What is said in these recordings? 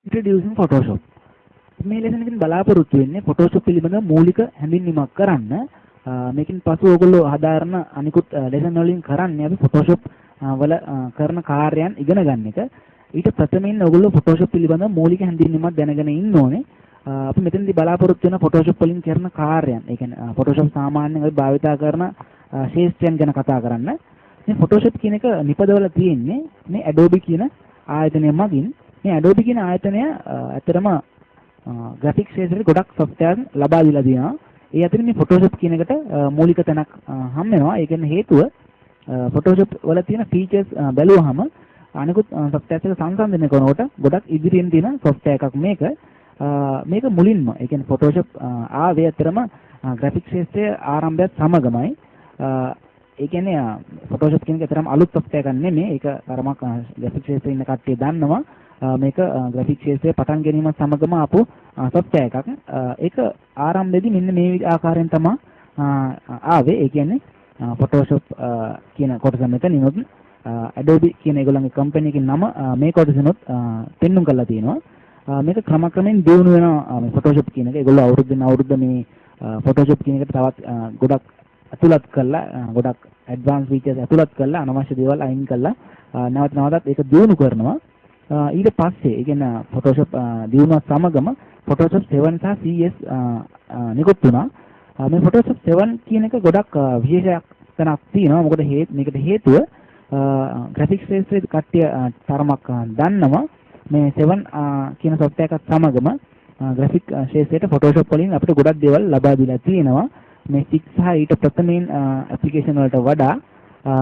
introducing Photoshop. මේ ලෙසන ඉතින් බලාපොරොත්තු වෙන්නේ Photoshop පිළිබඳ මූලික හැඳින්වීමක් කරන්න. මේකෙන් පසු ඔයගොල්ලෝ හදාරන අනිකුත් ලෙසන් වලින් කරන්නේ අපි Photoshop වල කරන කාර්යයන් ඉගෙන ගන්න එක. ඊට ප්‍රථමයෙන් ඔයගොල්ලෝ Photoshop පිළිබඳ මූලික හැඳින්වීමක් දැනගෙන ඉන්න ඕනේ. අපි මෙතනදී බලාපොරොත්තු වෙන Photoshop වලින් කරන කාර්යයන්. ඒ කියන්නේ Photoshop සාමාන්‍යයෙන් අපි භාවිතා කරන ශේෂ්ත්‍රයන් ගැන කතා කරන්න. මේ Photoshop කියන එක නිපදවලා තියෙන්නේ මේ Adobe කියන ආයතනය මගින්. මේ Adobe කියන ආයතනය ඇත්තටම graphics ශේෂ්ත්‍රයේ ගොඩක් software ලබා දීලා තියෙනවා. ඒ අතරින් මේ Photoshop කියන එකට මූලික තැනක් හම් වෙනවා. ඒ කියන්නේ හේතුව Photoshop වල තියෙන features බැලුවහම අනිකුත් software එක සංසන්දනය කරනකොට ගොඩක් ඉදිරියෙන් තියෙන software එකක් මේක. මේක මුලින්ම ඒ කියන්නේ Photoshop ආවේ අතරම graphics ශේෂ්ත්‍රයේ ආරම්භයත් සමගමයි. ඒ කියන්නේ Photoshop කියන එක තරම් අලුත් software එකක් නෙමෙයි. ඒක තරමක් graphics ශේෂ්ත්‍රයේ ඉන්න කට්ටිය දන්නවා. මේක graphics ශේෂ්ත්‍රයේ පටන් ගැනීම සමගම ආපු software එකක්. ඒක ආරම්භයේදී මෙන්න මේ ආකාරයෙන් තමයි ආවේ. ඒ කියන්නේ Photoshop කියන කොටස මෙතනිනුත් Adobe කියන ඒගොල්ලන්ගේ කම්පැනි එකේ නම මේ කොටසනොත් පෙන්눔 කරලා තියෙනවා. මේක ක්‍රමක්‍රමයෙන් දියුණු වෙනවා මේ Photoshop කියන එක. ඒගොල්ලෝ අවුරුද්ද මේ Photoshop කියන එකට තවත් ගොඩක් අතුලත් කරලා ගොඩක් ඇඩ්වාන්ස් ෆීචර්ස් අතුලත් කරලා අනවශ්‍ය දේවල් අයින් කරලා නැවතත් ඒක දියුණු කරනවා. ඊට පස්සේ ඒ කියන්නේ Photoshop දියුණුවත් සමගම Photoshop 7 සහ CS නිකුත් වුණා. මේ Photoshop 7 කියන එක ගොඩක් විශේෂයක් තැනක් තියෙනවා. මොකද මේකට හේතුව graphics ශේෂ්ත්‍රයේ කට්ටිය තරමක් දන්නවා මේ 7 කියන software එකත් සමගම graphic ශේෂ්ත්‍රයට Photoshop වලින් අපිට ගොඩක් දේවල් ලබා දීලා තියෙනවා. මේ 6 සහ ඊට ප්‍රථමයෙන් application වලට වඩා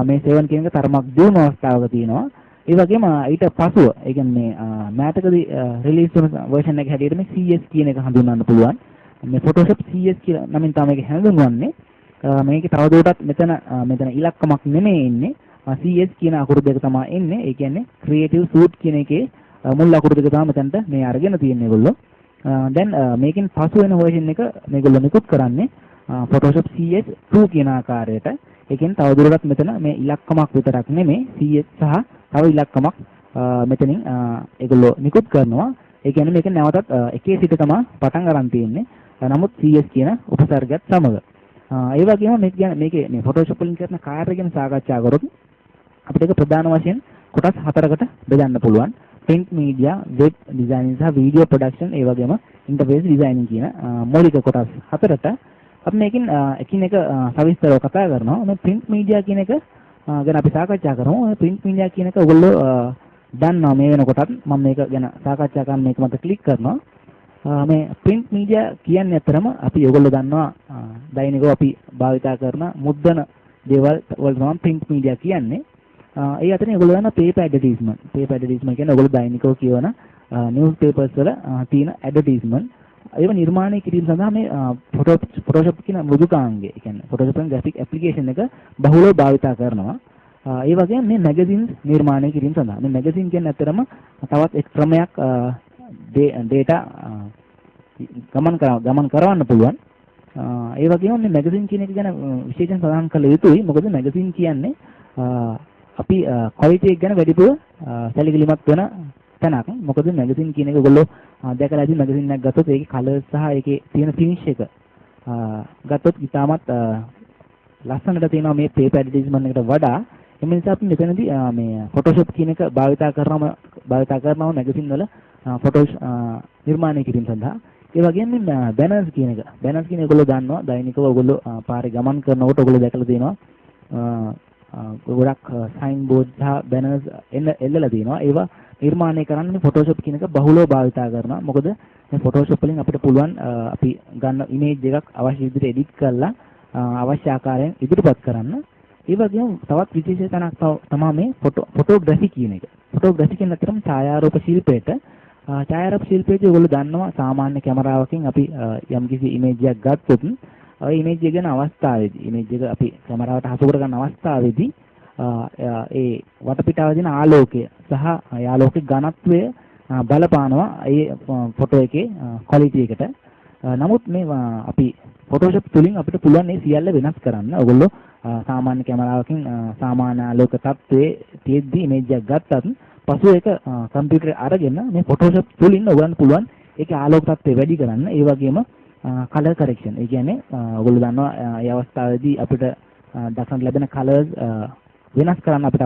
මේ 7 කියන එක තරමක් දියුණු අවස්ථාවක තියෙනවා. ඒ වගේම ඊට පසුව ඒ කියන්නේ මෑතකදී රිලීස් වුණ version එක හැටියට මේ CS කියන එක හඳුන්වන්න පුළුවන්. මේ Photoshop CS කියලා නමින් තමයි මේක හඳුන්වන්නේ. මේකේ තවදුරටත් මෙතන ඉලක්කමක් නෙමෙයි ඉන්නේ. CS කියන අකුරු දෙක තමයි එන්නේ. ඒ කියන්නේ Creative Suite කියන එකේ මුල් අකුරු දෙක තමයි මෙතනට මේ අරගෙන තියෙන්නේ ඒගොල්ලෝ. දැන් මේකෙන් පසු වෙන version එක මේගොල්ලෝ නිකුත් කරන්නේ Photoshop CS2 කියන ආකාරයට. ඒ කියන්නේ තවදුරටත් මෙතන මේ ඉලක්කමක් විතරක් නෙමෙයි CS සහ තව ඉලක්කමක් මෙතනින් ඒගොල්ලෝ නිකුත් කරනවා. ඒ කියන්නේ මේක නැවතත් එකේ සිට තමයි පටන් ගන්න තියෙන්නේ. නමුත් CS කියන උපසර්ගයත් සමග. ඒ වගේම මේකේ මේ Photoshop වලින් කරන කාර්ය ගැන සාකච්ඡා කරොත් අපිට ඒක ප්‍රධාන වශයෙන් කොටස් 4කට බෙදන්න පුළුවන්. print media, web designing සහ video production ඒ වගේම interface designing කියන මූලික කොටස් 4ට අපි මේකෙන් එකිනෙක සවිස්තරව කතා කරනවා. මේ print media කියන එක ගැන අපි සාකච්ඡා කරමු. මේ print media කියන එක ඔයගොල්ලෝ දන්නවා මේ වෙනකොටත් මම මේක ගැන සාකච්ඡා කරන්න මේක මත ක්ලික් කරනවා. මේ print media කියන්නේ අතරම අපි ඔයගොල්ලෝ දන්නවා දෛනිකව අපි භාවිතා කරන මුද්‍රණ දේවල් වල තමයි print media කියන්නේ. ඒ අතරින් ඔයගොල්ලෝ දන්නා paper advertisement. paper advertisement කියන්නේ ඔයගොල්ලෝ දෛනිකව කියවන newspapers වල තියෙන advertisement. ඒව නිර්මාණය කිරීම සඳහා මේ Photoshop කියන මෘදුකාංගය, ඒ කියන්නේ Photoshop කියන graphic application එක බහුලව භාවිතා කරනවා. ඒ වගේම මේ magazines නිර්මාණය කිරීම සඳහා මේ magazine කියන්නේ ඇත්තටම තවත් එක් ක්‍රමයක් data ගමන් කරවන්න පුළුවන්. ඒ වගේම මේ magazine කියන එක ගැන විශේෂයෙන් සඳහන් කළ යුතුයි. මොකද magazine කියන්නේ අපි quality එක ගැන වැඩිපුර සැලකිලිමත් වෙන තැනක්. මොකද magazine කියන එක ඔයගොල්ලෝ දැකලා ඇති magazine එකක් ගත්තොත් ඒකේ colors සහ ඒකේ තියෙන finish එක ගත්තොත් ඉතාමත් ලස්සනට තියෙනවා මේ paper advertisement එකට වඩා. ඒ නිසා අපි මෙතනදී මේ Photoshop කියන එක භාවිතා කරනවා magazine වල photos නිර්මාණය කිරීම සඳහා. ඒ වගේම මේ banners කියන එක. banners කියන එක ඔයගොල්ලෝ දන්නවා. දෛනිකව ඔයගොල්ලෝ පාරේ ගමන් කරනකොට ඔයගොල්ලෝ දැකලා තියෙනවා. ගොඩක් sign board සහ banners එල්ලලා තියෙනවා. ඒවා නිර්මාණය කරන්න මේ Photoshop කියන එක බහුලව භාවිතා කරනවා. මොකද මේ Photoshop වලින් අපිට පුළුවන් අපි ගන්න image එකක් අවශ්‍ය විදිහට edit කරලා අවශ්‍ය ආකාරයෙන් ඉදිරිපත් කරන්න. ඒ වගේම තවත් විශේෂ තැනක් තමයි මේ photography කියන එක. photography කියන අතරම ඡායාරූප ශිල්පයට ඔයගොල්ලෝ දන්නවා සාමාන්‍ය කැමරාවකින් අපි යම්කිසි image එකක් ගත්තොත් ඔය image එක ගැන අවස්ථාවේදී image එක අපි කැමරාවට හසු කර ගන්න අවස්ථාවේදී ඒ වටපිටාව දෙන ආලෝකය සහ ආලෝකයේ ඝනත්වය බලපානවා ඒ ෆොටෝ එකේ ක්වොලිටි එකට. නමුත් මේ අපි Photoshop තුලින් අපිට පුළුවන් මේ සියල්ල වෙනස් කරන්න. ඔයගොල්ලෝ සාමාන්‍ය කැමරාවකින් සාමාන්‍ය ආලෝක තත්ත්වයේ තියෙද්දි image එකක් ගත්තත් පසුව ඒක කම්පියුටරේ අරගෙන මේ Photoshop තුලින් ඔයගලන්ට පුළුවන් ඒකේ ආලෝක තත්ත්වය වැඩි කරන්න. ඒ වගේම color correction. ඒ කියන්නේ ඔයගොල්ලෝ දන්නවා මේ අවස්ථාවේදී අපිට දක්නට ලැබෙන colors වෙනස් කරන්න අපිට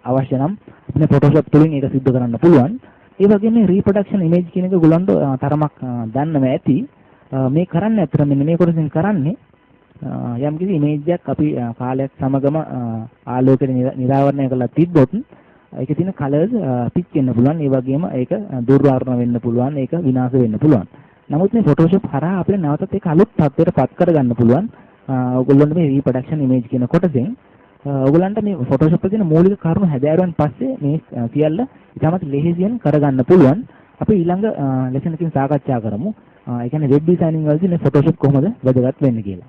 අවශ්‍ය නම් අපිට Photoshop තුලින් ඒක සිදු කරන්න පුළුවන්. ඒ වගේම මේ reproduction image කියන එක ඔයගොල්ලන්ට තරමක් දන්නව ඇති. මේ කරන්නේ අතර මෙන්න මේ කොටසින් කරන්නේ යම්කිසි image එකක් අපි කාලයක් සමගම ආලෝකයෙන් නිරාවරණය කරලා තිබ්බොත් ඒකේ තියෙන colors පිච් වෙන්න පුළුවන්. ඒ වගේම ඒක දුර්වර්ණ වෙන්න පුළුවන්. ඒක විනාශ වෙන්න පුළුවන්. නමුත් මේ Photoshop හරහා අපිට නැවතත් ඒක අලුත් තත්ත්වයට පත් කරගන්න පුළුවන්. ඔයගොල්ලන්ට මේ reproduction image කියන කොටසෙන් ඔයගොල්ලන්ට මේ Photoshop එකේ තියෙන මූලික කරුණු හැදෑරුවන් පස්සේ මේ සියල්ල ඉතාමත් ලෙහෙසියෙන් කරගන්න පුළුවන්. අපි ඊළඟ ලෙසන් එකකින් සාකච්ඡා කරමු. ඒ කියන්නේ වෙබ් ඩිසයිනින් වලදී මේ Photoshop කොහොමද වැදගත් වෙන්නේ කියලා.